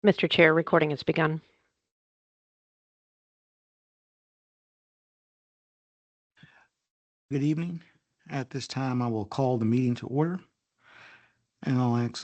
Mr. Chair, recording has begun. Good evening. At this time, I will call the meeting to order. And I'll ask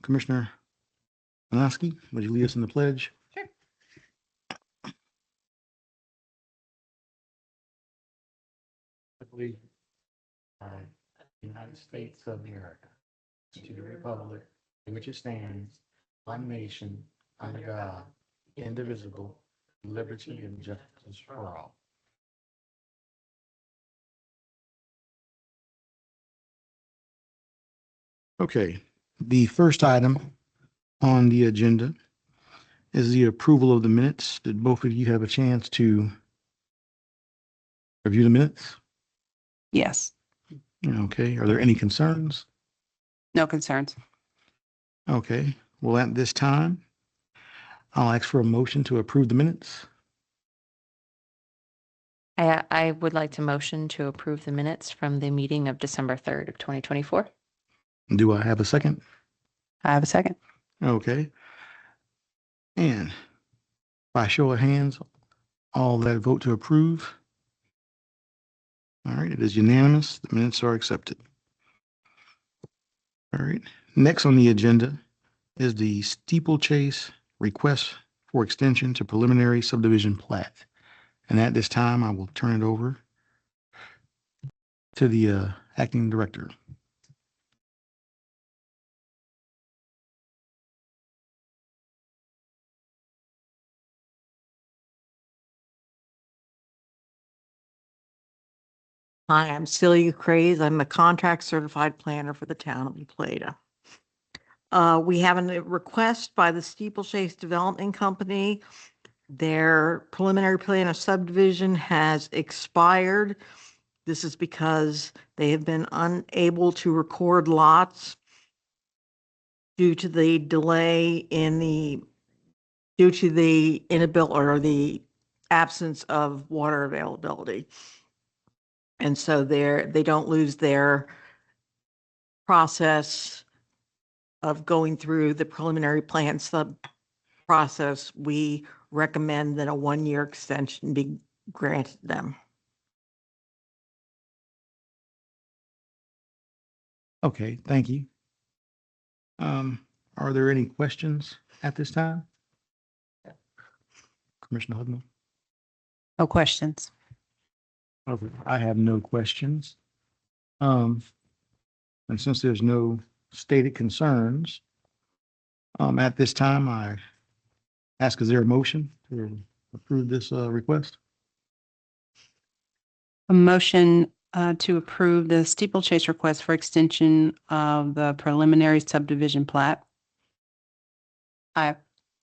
Commissioner Manaski, would you lead us in the pledge? Sure. The United States of America, to the republic in which it stands, one nation, under God, indivisible, liberty and justice for all. Okay, the first item on the agenda is the approval of the minutes. Did both of you have a chance to review the minutes? Yes, Okay, are there any concerns? no concerns. Okay, well, at this time, I'll ask for a motion to approve the minutes. I would like to motion to approve the minutes from the meeting of December 3rd of 2024. Do I have a second? I have a second. Okay. And by show of hands, all that vote to approve. All right, it is unanimous. The minutes are accepted. All right, next on the agenda is the steeplechase request for extension to preliminary subdivision plat. And at this time, I will turn it over to the acting director. Hi, I'm Celia Craze. I'm a contract certified planner for the town of Plata. We have a request by the Steeplechase Development Company. Their preliminary plan of subdivision has expired. This is because they have been unable to record lots due to the delay in due to the inability or the absence of water availability. And so they don't lose their process of going through the preliminary plan sub process. We recommend that a 1-year extension be granted them. Okay, thank you. Are there any questions at this time? Commissioner Hudman? No questions. Okay, I have no questions. And since there's no stated concerns, at this time, I ask, is there a motion to approve this request? A motion to approve the steeplechase request for extension of the preliminary subdivision plat. I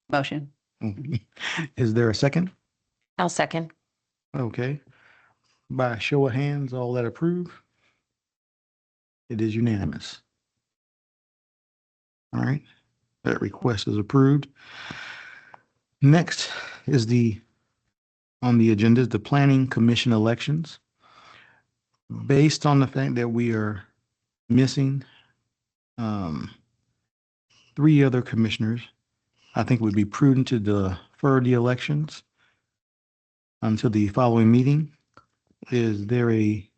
motion. Is there a second? I'll second. Okay. By a show of hands, all that approve? It is unanimous. All right, that request is approved. Next is on the agenda is the Planning Commission elections. Based on the fact that we are missing 3 other commissioners, I think it would be prudent to defer the elections until the following meeting. Is there a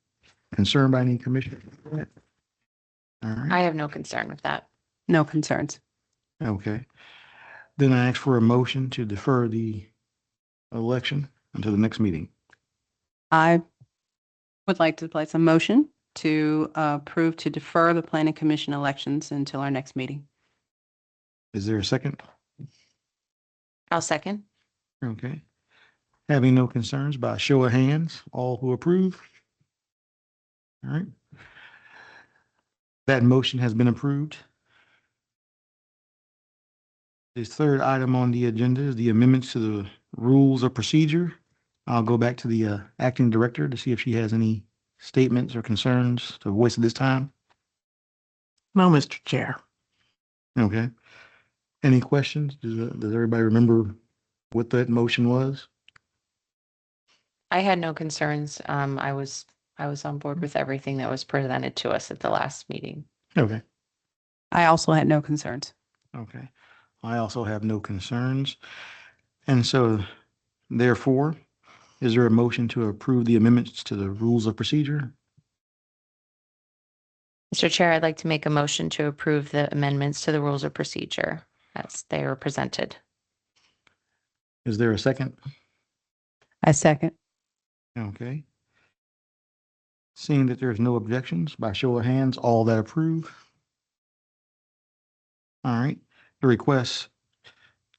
concern by any commissioner? All right. I have no concern with that. No concerns. Okay. Then I ask for a motion to defer the election until the next meeting. I would like to place a motion to approve to defer the planning commission elections until our next meeting. Is there a second? I'll second. Okay. Having no concerns, by a show of hands, all who approve? All right. That motion has been approved. The third item on the agenda is the amendments to the rules of procedure. I'll go back to the acting director to see if she has any statements or concerns to voice at this time. No, Mr. Chair. Okay. Any questions? Does everybody remember what that motion was? I had no concerns. I was on board with everything that was presented to us at the last meeting. Okay. I also had no concerns. Okay. I also have no concerns. And so therefore, is there a motion to approve the amendments to the rules of procedure? Mr. Chair, I'd like to make a motion to approve the amendments to the rules of procedure as they were presented. Is there a second? I second. Okay. Seeing that there's no objections, by show of hands, all that approve? All right. The request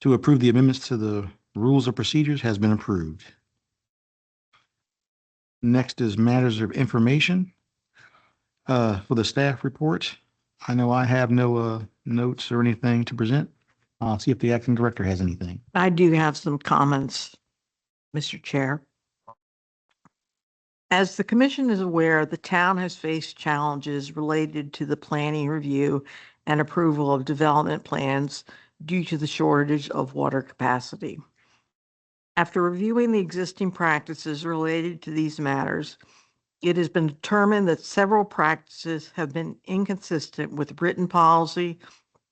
to approve the amendments to the rules of procedures has been approved. Next is matters of information. For the staff report, I know I have no notes or anything to present. I'll see if the acting director has anything. I do have some comments, Mr. Chair. As the commission is aware, the town has faced challenges related to the planning review and approval of development plans due to the shortage of water capacity. After reviewing the existing practices related to these matters, it has been determined that several practices have been inconsistent with written policy,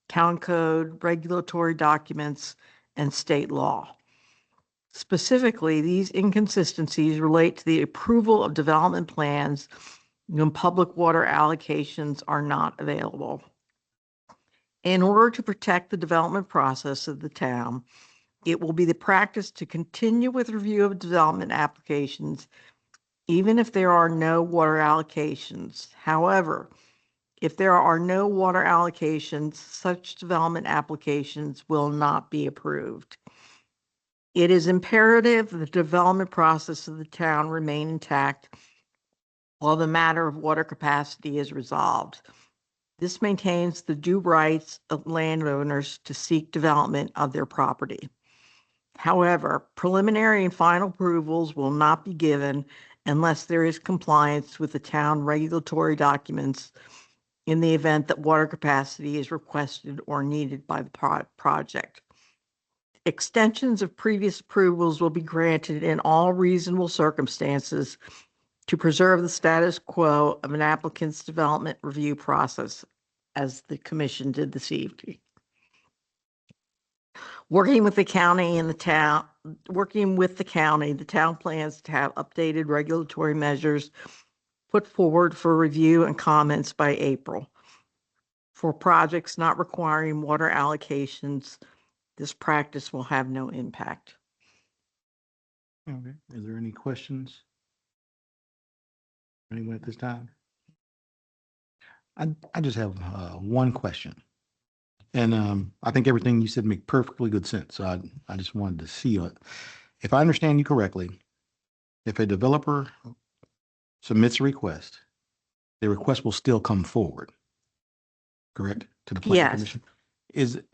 town code, regulatory documents, and state law. Specifically, these inconsistencies relate to the approval of development plans when public water allocations are not available. In order to protect the development process of the town, it will be the practice to continue with review of development applications, even if there are no water allocations. However, if there are no water allocations, such development applications will not be approved. It is imperative the development process of the town remain intact while the matter of water capacity is resolved. This maintains the due rights of landowners to seek development of their property. However, preliminary and final approvals will not be given unless there is compliance with the town regulatory documents in the event that water capacity is requested or needed by the project. Extensions of previous approvals will be granted in all reasonable circumstances to preserve the status quo of an applicant's development review process, as the commission did this evening. Working with the county, the town plans to have updated regulatory measures put forward for review and comments by April. For projects not requiring water allocations, this practice will have no impact. Okay. Is there any questions? Anyone at this time? I just have one question. And I think everything you said make perfectly good sense. So I just wanted to see it. If I understand you correctly, if a developer submits a request, the request will still come forward, correct? To the planning Yes. commission?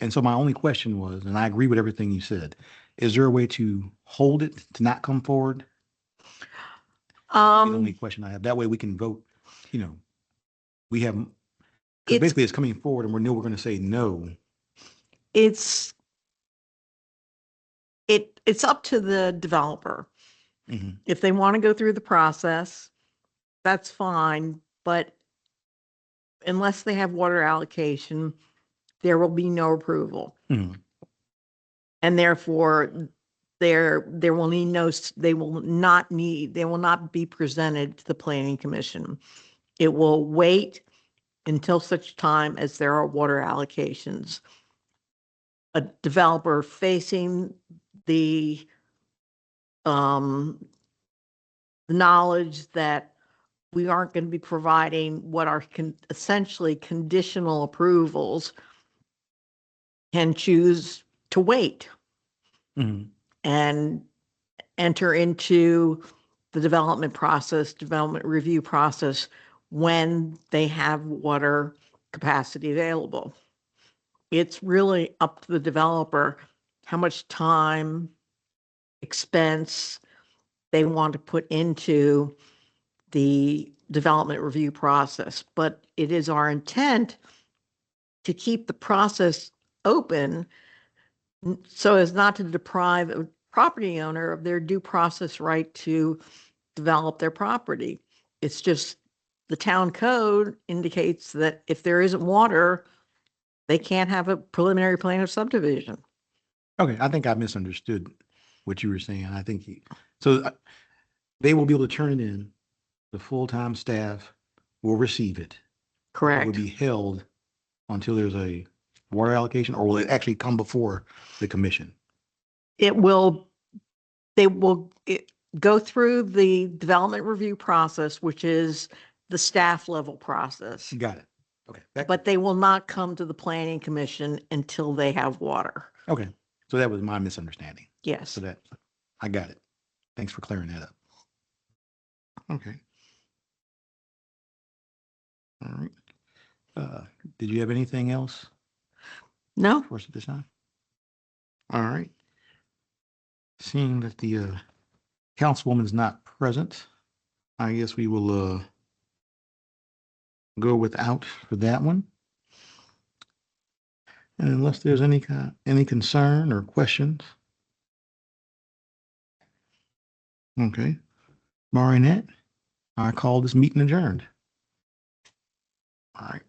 And so my only question was, and I agree with everything you said, is there a way to hold it to not come forward? The only question I have. That way we can vote, we have, because It's- basically it's coming forward and we know we're going to say no. It's up to the developer. Mhm. If they want to go through the process, that's fine, but unless they have water allocation, there will be no approval. Mhm. And therefore, there will need no, they will not be presented to the planning commission. It will wait until such time as there are water allocations. A developer facing the knowledge that we aren't going to be providing what are essentially conditional approvals can choose to wait Mhm. and enter into the development review process when they have water capacity available. It's really up to the developer how much time, expense they want to put into the development review process. But it is our intent to keep the process open so as not to deprive a property owner of their due process right to develop their property. It's just the town code indicates that if there isn't water, They can't have a preliminary plan of subdivision. Okay, I think I misunderstood what you were saying. I think so they will be able to turn it in. The full-time staff will receive it. It will Correct. be held until there's a water allocation, or will it actually come before the commission? It will, they will go through the development review process, which is the staff level process. Got it. Okay. But they will not come to the planning commission until they have water. Okay. So that was my misunderstanding. Yes. So that, I got it. Thanks for clearing that up. Okay. All right. Did you have anything else No? for us at this time? All right. Seeing that the councilwoman is not present, I guess we will go without for that one. And unless there's any concern or questions. Okay. Barring that, I call this meeting adjourned. All right.